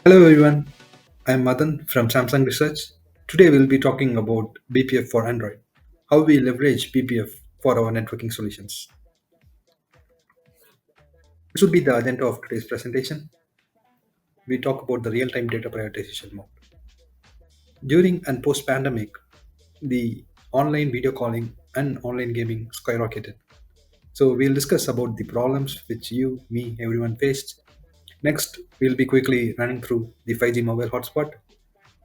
Hello everyone, I'm Madhan from Samsung Research. Today we'll be talking about BPF for Android, how we leverage BPF for our networking solutions. This would be the agenda of today's presentation. We talk about the real-time data prioritization mode. During and post-pandemic, the online video calling and online gaming skyrocketed. So we'll discuss about the problems which you, me, everyone faced. Next, we'll be quickly running through the 5G mobile hotspot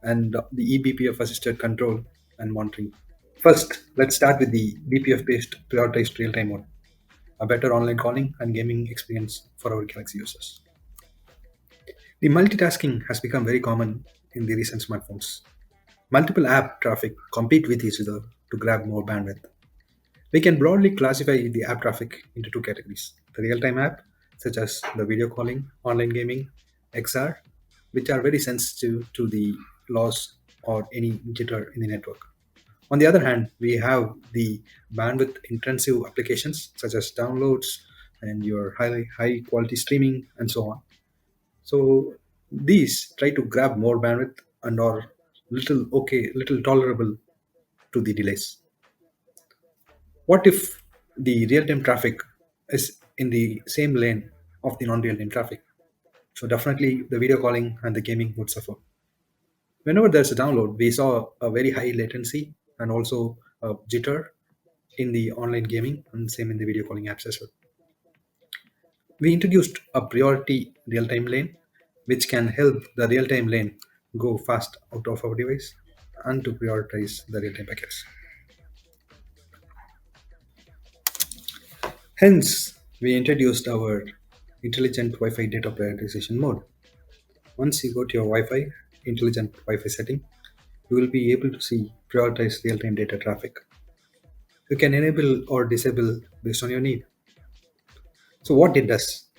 and the eBPF assisted control and monitoring. First, let's start with the BPF based prioritized real time mode, a better online calling and gaming experience for our Galaxy users. The multitasking has become very common in the recent smartphones. Multiple app traffic compete with each other to grab more bandwidth. We can broadly classify the app traffic into two categories: the real time app, such as the video calling, online gaming, XR, which are very sensitive to the loss or any jitter in the network. On the other hand, we have the bandwidth intensive applications such as downloads and your high quality streaming and so on. So these try to grab more bandwidth and are little tolerable to the delays. What if the real time traffic is in the same lane of the non real time traffic? So definitely the video calling and the gaming would suffer. Whenever there's a download, we saw a very high latency and also a jitter in the online gaming and same in the video calling apps as well. We introduced a priority real-time lane, which can help the real-time lane go fast out of our device and to prioritize the real-time packets. Hence, we introduced our intelligent Wi-Fi data prioritization mode. Once you go to your Wi-Fi, intelligent Wi-Fi setting, you will be able to see prioritize real-time data traffic. You can enable or disable based on your need. So what it does,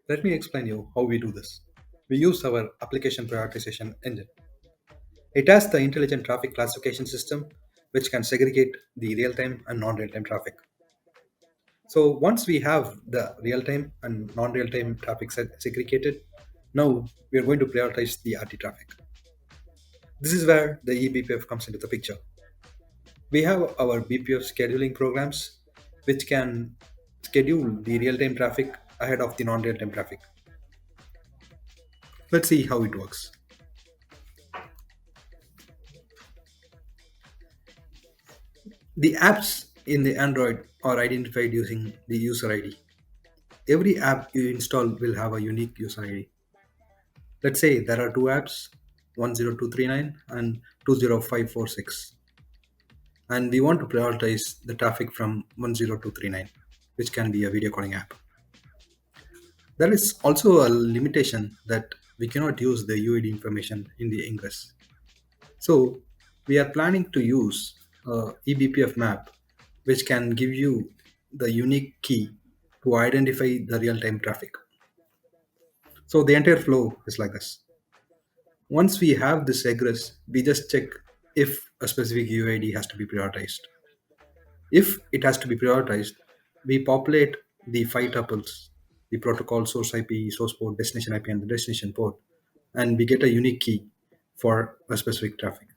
let me explain you how we do this. We use our application prioritization engine. It has the intelligent traffic classification system which can segregate the real-time and non-real-time traffic. So once we have the real-time and non-real-time traffic segregated, now we are going to prioritize the RT traffic. This is where the eBPF comes into the picture. We have our BPF scheduling programs which can schedule the real-time traffic ahead of the non-real-time traffic. Let's see how it works. The apps in the Android are identified using the user ID. Every app you install will have a unique user ID. Let's say there are two apps, 10239 and 20546, and we want to prioritize the traffic from 10239, which can be a video calling app. There is also a limitation that we cannot use the UID information in the ingress. So we are planning to use a eBPF map, which can give you the unique key to identify the real-time traffic. So the entire flow is like this. Once we have this egress, we just check if a specific UID has to be prioritized. If it has to be prioritized, we populate the five tuples, the protocol, source IP, source port, destination IP, and the destination port, and we get a unique key for a specific traffic.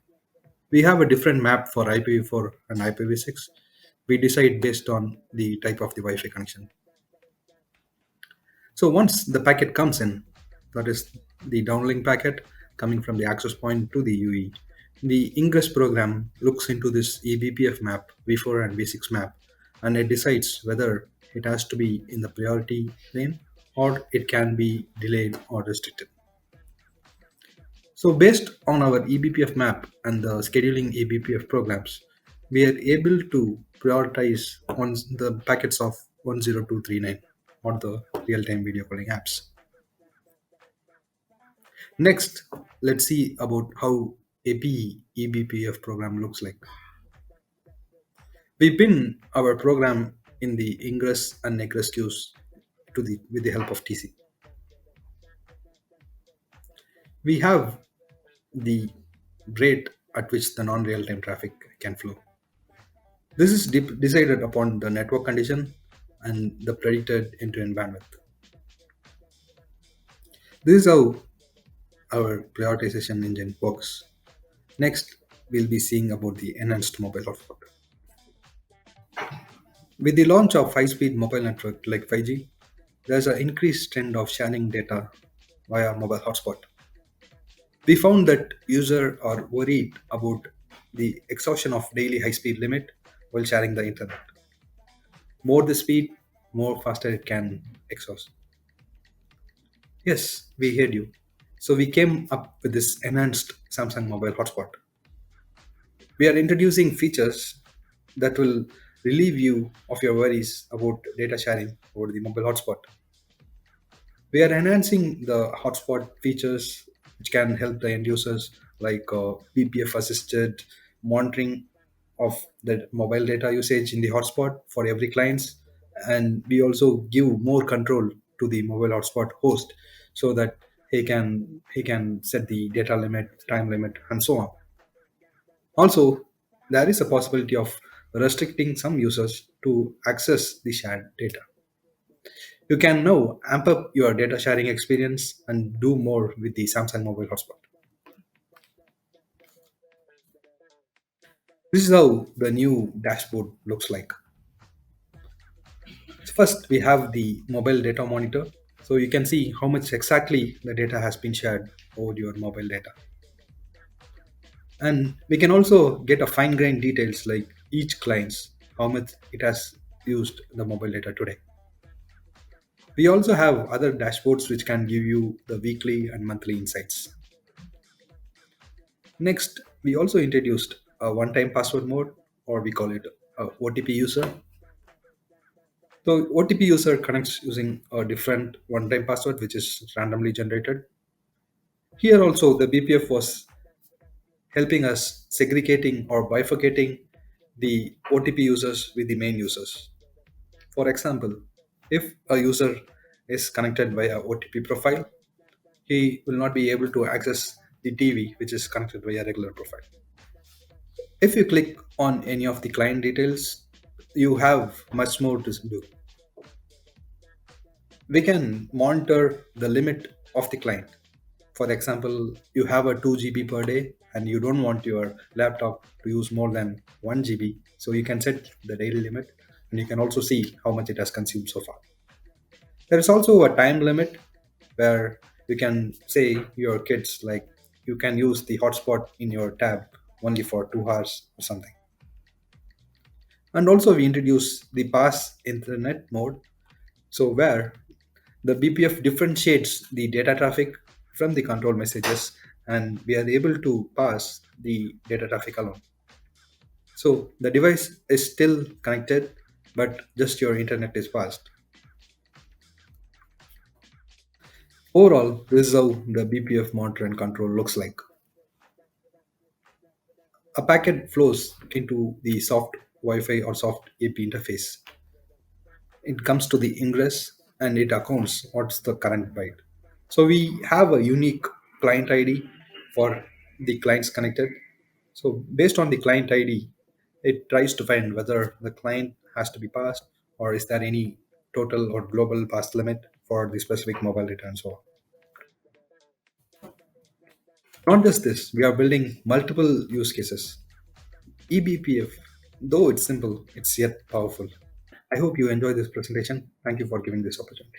We have a different map for IPv4 and IPv6. We decide based on the type of the Wi-Fi connection. So once the packet comes in, that is the downlink packet coming from the access point to the UE, the ingress program looks into this eBPF map, V4 and V6 map, and it decides whether it has to be in the priority lane or it can be delayed or restricted. So based on our eBPF map and the scheduling eBPF programs, we are able to prioritize on the packets of 10239 or the real-time video calling apps. Next, let's see about how APE eBPF program looks like. We pin our program in the ingress and egress queues with the help of TC. We have the rate at which the non-real-time traffic can flow. This is decided upon the network condition and the predicted end-to-end bandwidth. This is how our prioritization engine works. Next, we'll be seeing about the enhanced mobile hotspot. With the launch of high-speed mobile network like 5G, there's an increased trend of sharing data via mobile hotspot. We found that users are worried about the exhaustion of daily high-speed limit while sharing the internet. More the speed, more faster it can exhaust. Yes, we heard you. So we came up with this enhanced Samsung mobile hotspot. We are introducing features that will relieve you of your worries about data sharing over the mobile hotspot. We are enhancing the hotspot features which can help the end users like BPF assisted monitoring of the mobile data usage in the hotspot for every clients, and we also give more control to the mobile hotspot host so that he can set the data limit, time limit, and so on. Also, there is a possibility of restricting some users to access the shared data. You can now amp up your data sharing experience and do more with the Samsung mobile hotspot. This is how the new dashboard looks like. First, we have the mobile data monitor. So you can see how much exactly the data has been shared over your mobile data. And we can also get a fine grained details like each client's, how much it has used the mobile data today. We also have other dashboards which can give you the weekly and monthly insights. Next, we also introduced a one-time password mode, or we call it a OTP user. So OTP user connects using a different one-time password, which is randomly generated. Here also, the BPF was helping us segregating or bifurcating the OTP users with the main users. For example, if a user is connected via OTP profile, he will not be able to access the TV, which is connected via regular profile. If you click on any of the client details, you have much more to do. We can monitor the limit of the client. For example, you have a 2 GB per day and you don't want your laptop to use more than 1 GB. So you can set the daily limit and you can also see how much it has consumed so far. There is also a time limit where you can say your kids like you can use the hotspot in your tab only for 2 hours or something. And also we introduce the pass internet mode, so where the BPF differentiates the data traffic from the control messages and we are able to pass the data traffic alone. So the device is still connected, but just your internet is passed. Overall, this is how the BPF monitor and control looks like. A packet flows into the soft Wi-Fi or soft AP interface. It comes to the ingress and it accounts what's the current byte. So we have a unique client ID for the clients connected. So based on the client ID, it tries to find whether the client has to be passed or is there any total or global pass limit for the specific mobile data and so on. Not just this, we are building multiple use cases. eBPF, though it's simple, it's yet powerful. I hope you enjoy this presentation. Thank you for giving this opportunity.